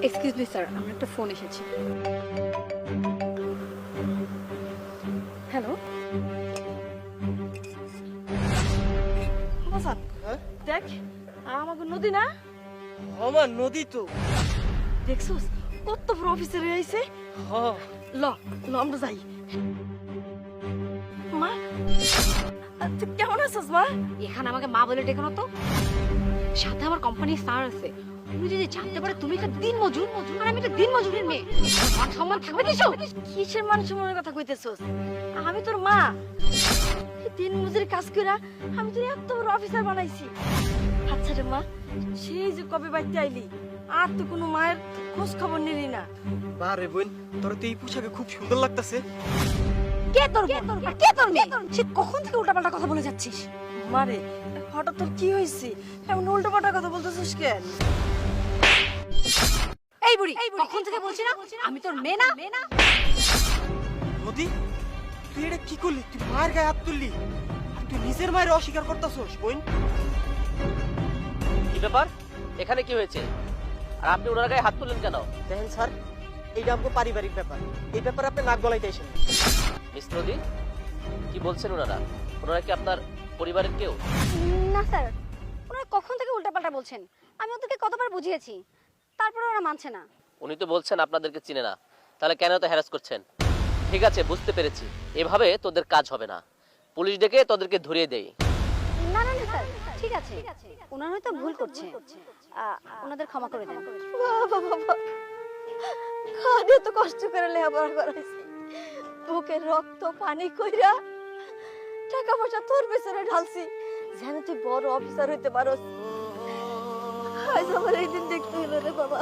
Excuse me sir, আমার একটা phone এসেছে। হ্যালো, হাসান হ্যাঁ? দেখ আমাকে নদী না আমার নদী তো। দেখছস কত বড় অফিসার আইছে। হ্যাঁ ল ল আমরা যাই। মা তুই কেমন আছিস মা? এখানে আমাকে মা বলে ডেকে না তো। সাথে আমার কোম্পানির স্যার আছে, উনি যদি জানতে পারে তুমি একটা দিন মজুর আর আমি একটা দিন মজুরের মেয়ে, মান সম্মান থাকবে কিছু? কিসের মান সম্মানের কথা কইতেছস? আমি তোর মা, দিন মজুরি কাজ কইরা আমি তোর এত বড় অফিসার বানাইছি। আচ্ছা রে মা, সেই যে কবে বাড়িতে আইলি আর তো কোনো মায়ের খোঁজ খবর নিলি না। বারে বোন, তোর তো এই পোশাকে খুব সুন্দর লাগতাছে। কে তোর বোন? আর কে তোর মেয়ে? সে কখন থেকে উল্টাপাল্টা কথা বলে যাচ্ছিস? মারে হঠাৎ তোর কি হয়েছে? এমন উল্টোপাল্টা কথা বলতেছিস কেন? এই বুড়ি, কখন থেকে বলছি না আমি তোর মেয়ে না? নদী, তুই এটা কি করলি? তুই মায়ের গায়ে হাত তুললি, আর তুই নিজের মায়ের অস্বীকার করতাছস বোন। কি ব্যাপার? এখানে কি হয়েছে? আর আপনি ওনার গায়ে হাত তুললেন কেন? দেখেন স্যার, এইটা আমাকে পারিবারিক ব্যাপার, এই ব্যাপারে আপনি নাক গলাইতে আসেন। মিস নদী, কি বলছেন ওনারা? ওনারা কি আপনার পরিবারের কেউ? না স্যার, ওনারা কখন থেকে উল্টাপাল্টা বলছেন। আমি ওদেরকে কতবার বুঝিয়েছি, তারপরে ওরা মানছে না। উনি তো বলছেন আপনাদেরকে চিনে না, তাহলে কেন তো হ্যারাস করছেন? ঠিক আছে, বুঝতে পেরেছি। এভাবে তোদের কাজ হবে না, পুলিশ ডেকে তোদেরকে ধরিয়ে দেই। না না না স্যার, ঠিক আছে, ওনারা হয়তো ভুল করছে, ওনাদের ক্ষমা করে দেন। বাবা বাবা, খাদে তো কষ্ট করে লেখাপড়া করাইছি, বুকের রক্ত পানি কইরা টাকা পয়সা তোর পেছনে ঢালছি যেন তুই বড় অফিসার হইতে পারোস। আজ আমার এই দিন দেখতে হলো রে বাবা,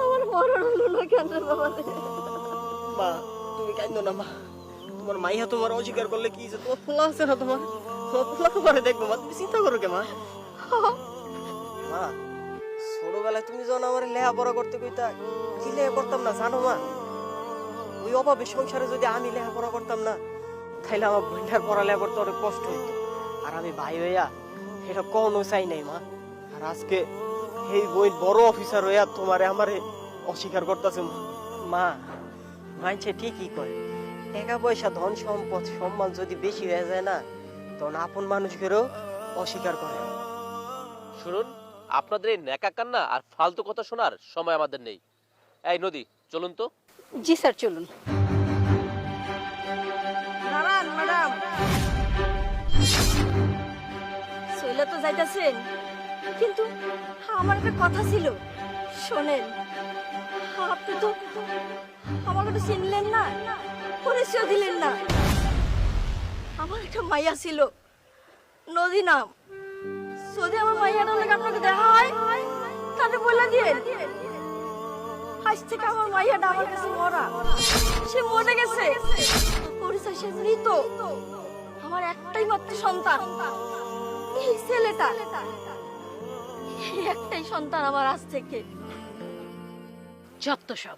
আমার মরণ হলো না কেন রে বাবা রে? মা, তুমি কাঁদো না মা। তোমার মাইয়া তোমার অস্বীকার করলে কি হয়েছে? তোমার পোলা আছে না, তোমার পোলা তোমারে দেখবো মা, তুমি চিন্তা করো কে মা? মা, ছোটবেলায় তুমি যখন আমার লেখাপড়া করতে কইতা, কি লেখা করতাম না জানো মা? ওই অভাবে সংসারে যদি আমি লেখাপড়া করতাম না, তাইলে আমার বোনটার পড়ালেখা করতে অনেক কষ্ট হইতো। আর আমি ভাই হইয়া এটা কোনো চাই নাই মা। আর আজকে এই বই বড় অফিসার হইয়া তোমারে আমারে অস্বীকার করতেছে। মা, মানছে ঠিকই কয়, টাকা পয়সা ধন সম্পদ সম্মান যদি বেশি হয়ে যায় না, তখন আপন মানুষদেরও অস্বীকার করে। শুনুন, আপনাদের এই ন্যাকা কান্না আর ফালতু কথা শোনার সময় আমাদের নেই। এই নদী, চলুন তো। জি স্যার, চলুন। দাঁড়ান ম্যাডাম, সইলা তো যাইতাছেন, কিন্তু আমার একটা কথা ছিল, শোনেন। আপনি তো আমাকে তো চিনলেন না, পরিচয় দিলেন না। আমার একটা মাইয়া ছিল, নদী নাম। যদি আমার মাইয়াটা লাগে আপনাকে দেখা হয়, তাহলে বলে দিয়ে আজ থেকে আমার মাইয়াটা আমার কাছে মরা, সে মরে গেছে। পরিচয় সে মৃত। আমার একটাই মাত্র সন্তান, এই ছেলেটা, এই একটাই সন্তান আমার আজ থেকে। যত সব